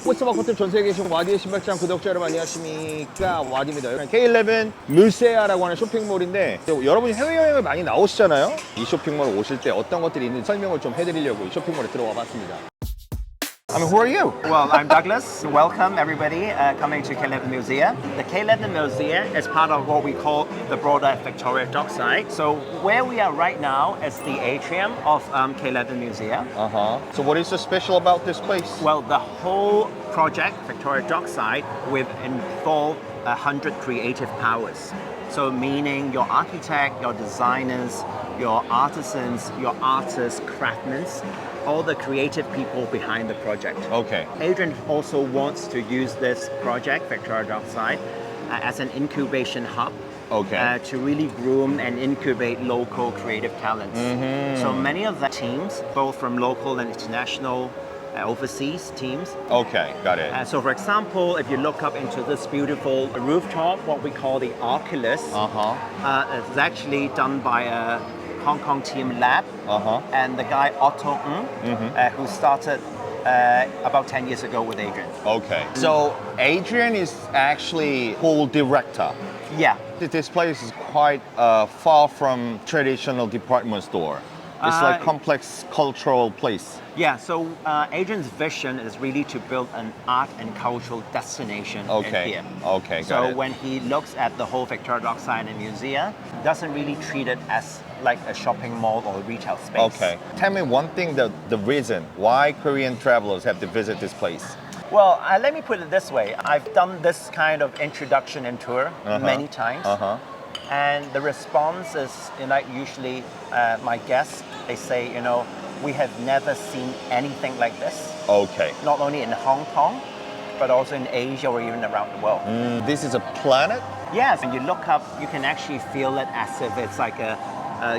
포스트박 호텔 전 세계에 계신 와디의 신발장 구독자 여러분 안녕하십니까, 와디입니다. K11 물세아라고 하는 쇼핑몰인데 여러분이 해외여행을 많이 나오시잖아요. 이 쇼핑몰 오실 때 어떤 것들이 있는지 설명을 좀 해드리려고 이 쇼핑몰에 들어와 봤습니다. Who are you? Well, I'm Douglas. Welcome everybody coming to K11 Museum. The K11 Museum is part of what we call the broader Victoria Dockside. So where we are right now is the atrium of K11 Museum. So what is so special about this place? Well, the whole project, Victoria Dockside, will involve 100 creative powers. So meaning your architect, your designers, your artisans, your artists, craftsmen, all the creative people behind the project. Okay. Adrian also wants to use this project, Victoria Dockside, as an incubation hub. Okay. To really groom and incubate local creative talents. So many of the teams, both from local and international, overseas teams. Okay, got it. So for example, if you look up into this beautiful rooftop, what we call the Oculus, it's actually done by a Hong Kong team lab, and the guy Otto Ng, who started about 10 years ago with Adrian. Okay. So Adrian is actually full director. Yeah. This place is quite far from traditional department store. It's like complex cultural place. Yeah, so Adrian's vision is really to build an art and cultural destination in here. Okay, got So it. when he looks at the whole Victoria Dockside and museum, doesn't really treat it as like a shopping mall or retail space. Okay. Tell me one thing, the reason why Korean travelers have to visit this place. Well, let me put it this way. I've done this kind of introduction and tour many times. And the response is, usually my guests, they say, we have never seen anything like this. Okay. Not only in Hong Kong, but also in Asia or even around the world. This is a planet? Yes, when you look up, you can actually feel it as if it's like a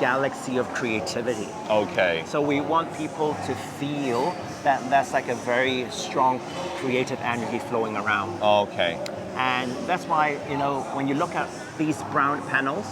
galaxy of creativity. Okay. So we want people to feel that that's like a very strong creative energy flowing around. Okay. And that's why, when you look at these brown panels,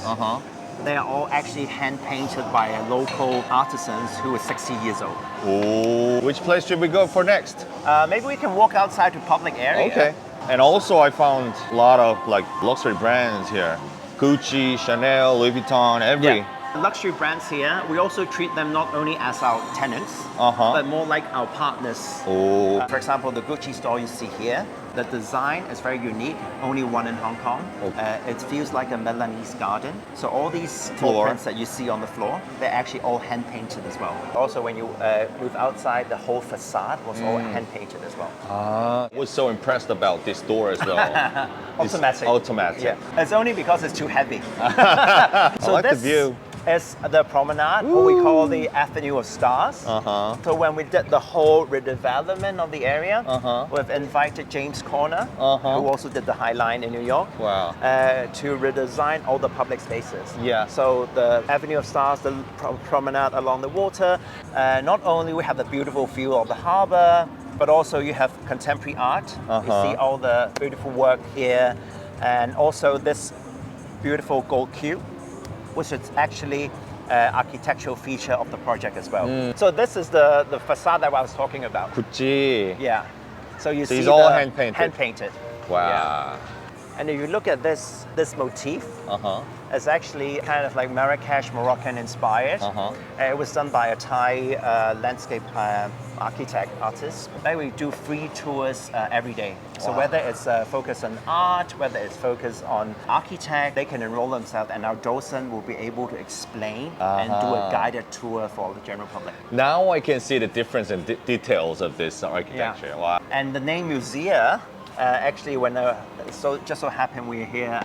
they are all actually hand-painted by local artisans who are 60 years old. Ooh. Which place should we go for next? Maybe we can walk outside to public area. Okay. And also I found a lot of like luxury brands here. Gucci, Chanel, Louis Vuitton, every. Luxury brands here, we also treat them not only as our tenants, but more like our partners. Oh. For example, the Gucci store you see here, the design is very unique, only one in Hong Kong. It feels like a Milanese garden. So all these footprints that you see on the floor, they're actually all hand-painted as well. Also, when you move outside, the whole facade was all hand-painted as well. I was so impressed about this door as well. Automatic. It's automatic. Yeah. It's only because it's too heavy. I like the view. Is the promenade, what we call the Avenue of Stars. So when we did the whole redevelopment of the area, we've invited James Corner, who also did the High Line in New York, to redesign all the public spaces. Yeah. So the Avenue of Stars, the promenade along the water, not only we have the beautiful view of the harbor, but also you have contemporary art. You see all the beautiful work here, and also this beautiful gold cube, which is actually architectural feature of the project as well. So this is the facade that I was talking about. Gucci. Yeah. So you see it's all hand-painted. Hand-painted. Wow. Yeah. And if you look at this motif, it's actually kind of like Marrakesh, Moroccan inspired. It was done by a Thai landscape artist. Then we do free tours every day. So whether it's focused on art, whether it's focused on architect, they can enroll themselves and our docent will be able to explain and do a guided tour for the general public. Now I can see the difference in details of this architecture. Yeah. Wow. And the name Musea, actually, when just so happened we're here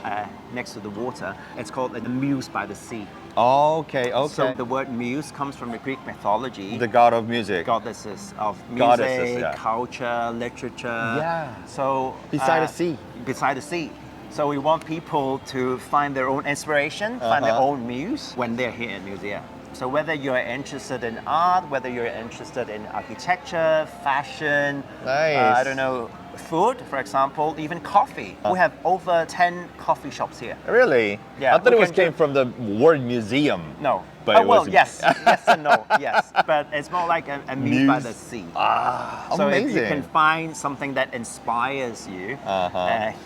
next to the water, it's called the Muse by the Sea. Okay. So the word muse comes from the Greek mythology. The god of music. Goddesses of music, culture, literature. Yeah. So beside the sea. Beside the sea. So we want people to find their own inspiration, find their own muse when they're here in Museum. So whether you're interested in art, whether you're interested in architecture, fashion, Nice. I don't know, food, for example, even coffee. We have over 10 coffee shops here. Really? Yeah, I thought we it can came from the word museum. No. But oh, it well, wasn't. yes. Yes and no, yes. But it's more like a muse by the sea. Ah, So if amazing. you can find something that inspires you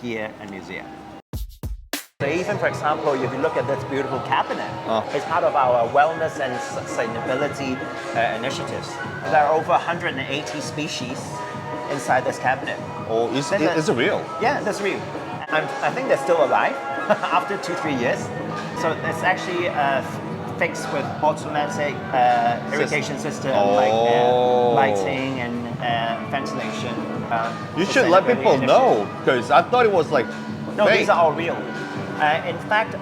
here at museum. So even, for example, if you look at this beautiful cabinet, it's part of our wellness and sustainability initiatives. There are over 180 species inside this cabinet. Oh, is it real? Yeah, that's real. I think they're still alive after 2-3 years. So it's actually fixed with automatic irrigation system, like lighting and ventilation. You should let people know, because I thought it was like No, fake. these are all real. In fact,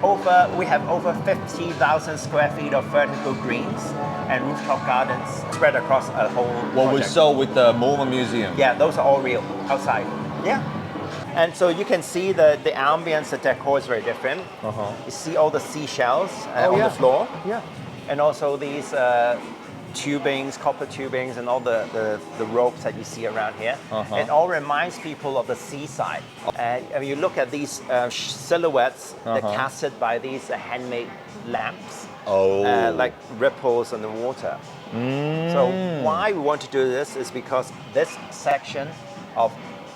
we have over 50,000 square feet of vertical greens and rooftop gardens spread across a whole What we project. saw with the MoMA Museum. Yeah, those are all real outside. Yeah. And so you can see the ambience, the decor is very different. You see all the seashells on the floor. Yeah. And also these tubings, copper tubings, and all the ropes that you see around here. It all reminds people of the seaside. And when you look at these silhouettes, they're casted by these handmade lamps, like ripples on the water. So why we want to do this is because this section of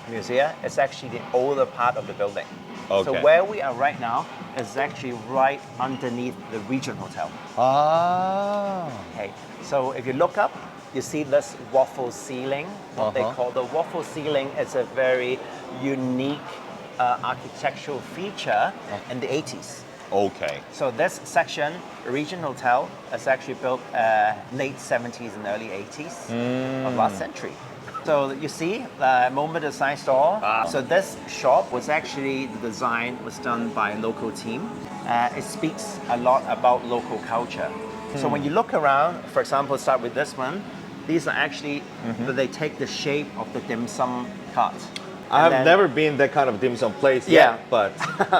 museum is actually the older part of the building. Okay. So where we are right now is actually right underneath the Regent Hotel. Ah. Okay, so if you look up, you see this waffle ceiling. What they call the waffle ceiling is a very unique architectural feature in the 80s. Okay. So this section, Regent Hotel, is actually built late 70s and early 80s of last century. So you see, MoMA Design Store. So this shop was actually, the design was done by a local team. It speaks a lot about local culture. So when you look around, for example, start with this one, these are actually, they take the shape of the dim sum cart. I have never been that kind of dim sum place Yeah. yet, but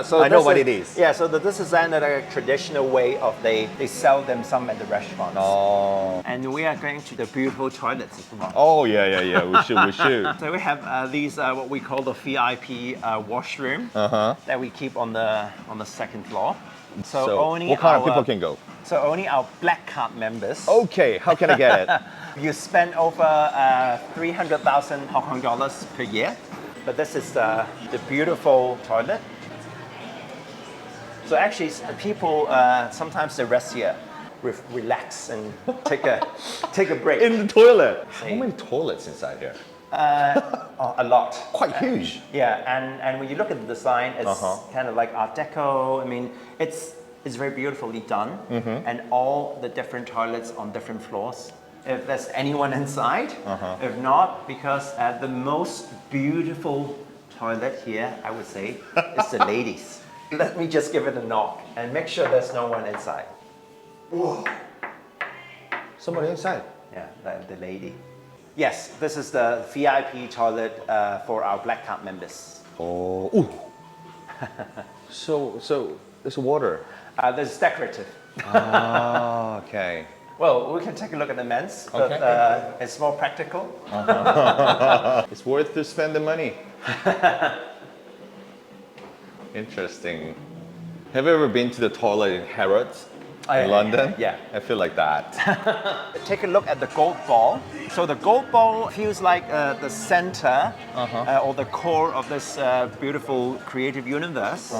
So I know this what it is. Yeah, so this is a traditional way of they sell dim sum at the restaurants. Oh. And we are going to the beautiful toilets as well. Oh yeah. We should. So we have these what we call the VIP washroom that we keep on the second floor. So only what kind of people can go? So only our black card members. Okay, how can I get it? You spend over 300,000 Hong Kong dollars per year. But this is the beautiful toilet. So actually, people sometimes they rest here, relax and take a break. In the toilet. How many toilets inside here? A lot. Quite huge. Yeah, and when you look at the design, it's kind of like Art Deco. I mean, it's very beautifully done, and all the different toilets on different floors. If there's anyone inside, if not, because the most beautiful toilet here, I would say, is the ladies. Let me just give it a knock and make sure there's no one inside. Whoa. Somebody inside. Yeah, the lady. Yes, this is the VIP toilet for our black card members. Oh. Ooh. So there's water. This is decorative. Ah, okay. Well, we can take a look at the men's, but it's more practical. It's worth to spend the money. Interesting. Have you ever been to the toilet in Harrods in London? Yeah. I feel like that. Take a look at the gold ball. So the gold ball feels like the center or the core of this beautiful creative universe.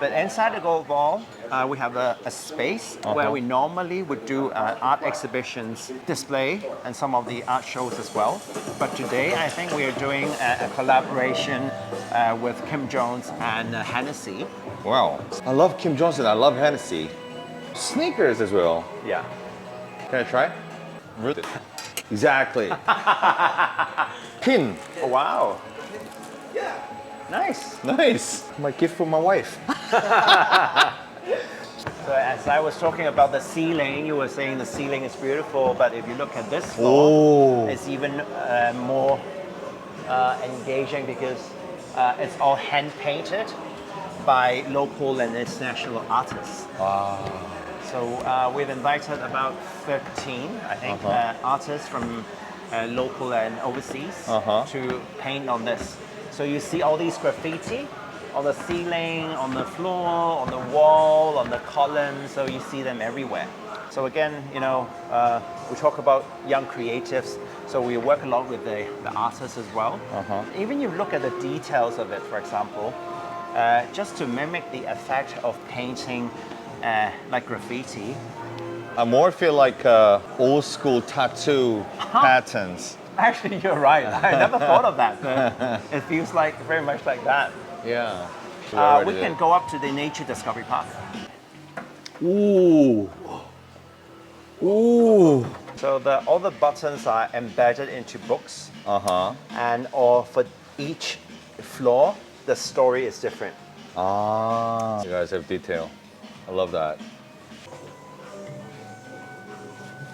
But inside the gold ball, we have a space where we normally would do art exhibitions, display, and some of the art shows as well. But today, I think we are doing a collaboration with Kim Jones and Hennessy. Wow. I love Kim Johnson. I love Hennessy. Sneakers as well. Yeah. Can I try? Exactly. Pin. Oh, wow. Yeah. Nice. Nice. My gift for my wife. So as I was talking about the ceiling, you were saying the ceiling is beautiful, but if you look at this floor, it's even more engaging because it's all hand painted by local and international artists. So we've invited about 13, I think, artists from local and overseas to paint on this. So you see all these graffiti on the ceiling, on the floor, on the wall, on the columns. So you see them everywhere. So again, you know, we talk about young creatives. So we work a lot with the artists as well. Even you look at the details of it, for example, just to mimic the effect of painting like graffiti. I more feel like old school tattoo patterns. Actually, you're right. I never thought of that. But it feels like very much like that. Yeah. We can go up to the Nature Discovery Park. Ooh. Ooh. So all the buttons are embedded into books. And or for each floor, the story is different. Ah. You guys have detail. I love that.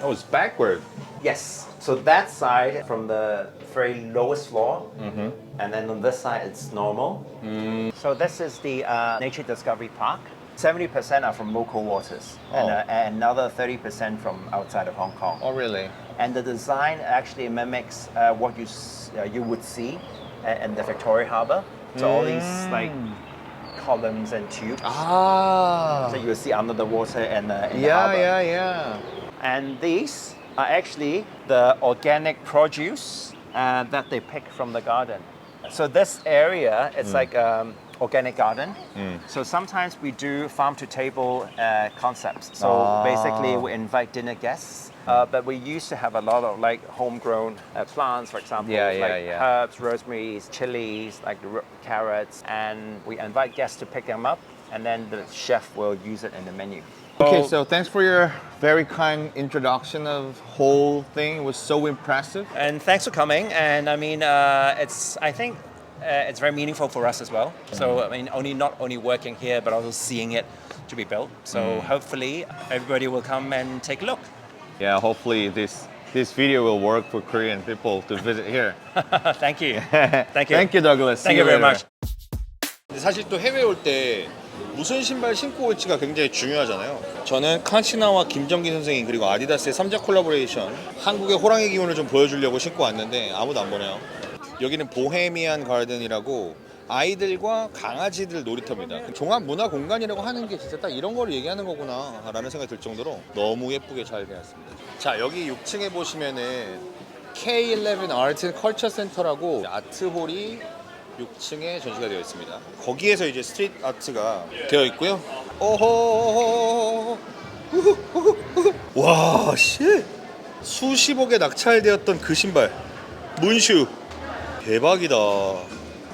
Oh, it's backward. Yes. So that side from the very lowest floor, and then on this side it's normal. So this is the Nature Discovery Park. 70% are from local waters, and another 30% from outside of Hong Kong. Oh, really? And the design actually mimics what you would see in the Victoria Harbour. So all these like columns and tubes. Ah. So you will see under the water and in the Yeah, harbour. yeah. And these are actually the organic produce that they pick from the garden. So this area, it's like organic garden. So sometimes we do farm to table concepts. So basically we invite dinner guests. But we used to have a lot of like homegrown plants, for example, herbs, rosemaries, chilies, like carrots, and we invite guests to pick them up, and then the chef will use it in the menu. Okay, so thanks for your very kind introduction of whole thing. It was so impressive. And thanks for coming. And I mean, I think it's very meaningful for us as well. So I mean, not only working here, but also seeing it to be built. So hopefully everybody will come and take a look. Yeah, hopefully this video will work for Korean people to visit here. Thank you. Thank you. Thank you, Douglas. Thank you very much. 사실 또 해외 올 때 무슨 신발 신고 올지가 굉장히 중요하잖아요. 저는 칸시나와 김정기 선생님 그리고 아디다스의 3자 콜라보레이션 한국의 호랑이 기운을 좀 보여주려고 신고 왔는데 아무도 안 보네요. 여기는 보헤미안 가든이라고 아이들과 강아지들 놀이터입니다. 종합 문화 공간이라고 하는 게 진짜 딱 이런 거를 얘기하는 거구나 라는 생각이 들 정도로 너무 예쁘게 잘 되었습니다. 자, 여기 6층에 보시면은 K11 아트 컬처 센터라고 아트홀이 6층에 전시가 되어 있습니다. 거기에서 이제 스트리트 아트가 되어 있고요. 오호. 와, 씨. 수십억에 낙찰되었던 그 신발. 문슈. 대박이다.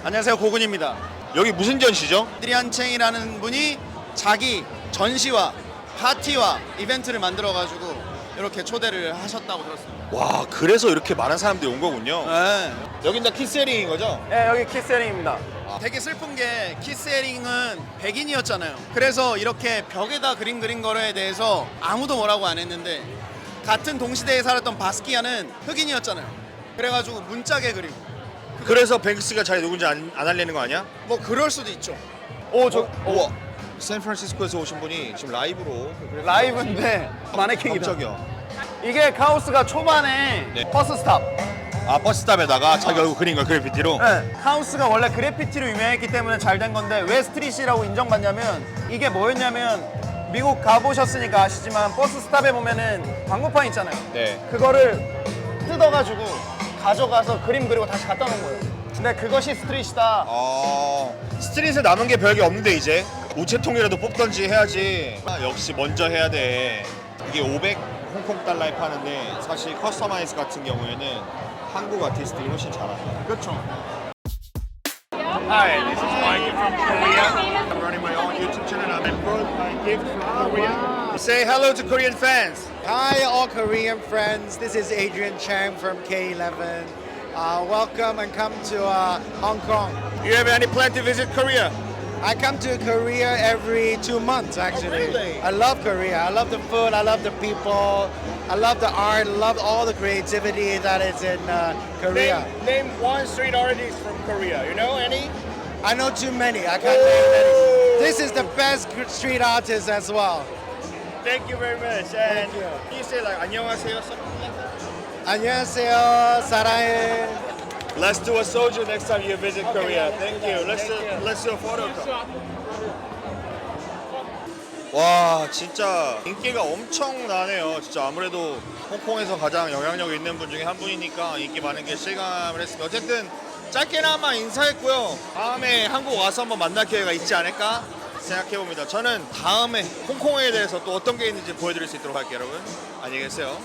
안녕하세요, 고군입니다. 여기 무슨 전시죠? 에이드리언 챙이라는 분이 자기 전시와 파티와 이벤트를 만들어가지고 이렇게 초대를 하셨다고 들었습니다. 와, 그래서 이렇게 많은 사람들이 온 거군요. 네. 여긴 다 키스헤링인 거죠? 네, 여기 키스헤링입니다. 되게 슬픈 게 키스헤링은 백인이었잖아요. 그래서 이렇게 벽에다 그림 그린 거에 대해서 아무도 뭐라고 안 했는데 같은 동시대에 살았던 바스키아는 흑인이었잖아요. 그래가지고 문짝에 그리고 그래서 뱅크스가 자기 누군지 안 알리는 거 아니야? 뭐 그럴 수도 있죠. 우와. 샌프란시스코에서 오신 분이 지금 라이브로 라이브인데 마네킹이다. 깜짝이야. 이게 카오스가 초반에 네. 버스 스탑. 아, 버스탑에다가 자기 얼굴 그린 거 그래피티로? 네, 카오스가 원래 그래피티로 유명했기 때문에 잘 된 건데 왜 스트릿이라고 인정받냐면 이게 뭐였냐면 미국 가보셨으니까 아시지만 버스 스탑에 보면은 광고판 있잖아요. 네. 그거를 뜯어가지고 가져가서 그림 그리고 다시 갖다 놓은 거예요. 근데 그것이 스트릿이다. 스트릿에 남은 게 별게 없는데 이제 우체통이라도 뽑던지 해야지. 역시 먼저 해야 돼. 이게 500 홍콩 달러에 파는데 사실 커스터마이즈 같은 경우에는 한국 아티스트들이 훨씬 잘한다. 그렇죠. Hi, this is Mike from Korea. I'm running my own YouTube channel. I brought my gift from Korea. Say hello to Korean fans. Hi, all Korean friends. This is Adrian Chang from K11. Welcome and come to Hong Kong. You have any plan to visit Korea? I come to Korea every 2 months, actually. Oh, really? I love Korea. I love the food. I love the people. I love the art. I love all the creativity that is in Korea. Name one street artist from Korea. You know any? I know too many. I can't name any. This is the best street artist as well. Thank you very much. And can you say like 안녕하세요, something like that? 안녕하세요, 사랑해. Let's do a soju next time you visit Korea. Thank you. Let's do a photo. 와, 진짜 인기가 엄청나네요. 진짜 아무래도 홍콩에서 가장 영향력 있는 분 중에 한 분이니까 인기 많은 게 실감을 했습니다. 어쨌든 짧게나마 인사했고요. 다음에 한국 와서 한번 만날 기회가 있지 않을까 생각해봅니다. 저는 다음에 홍콩에 대해서 또 어떤 게 있는지 보여드릴 수 있도록 할게요, 여러분. 안녕히 계세요.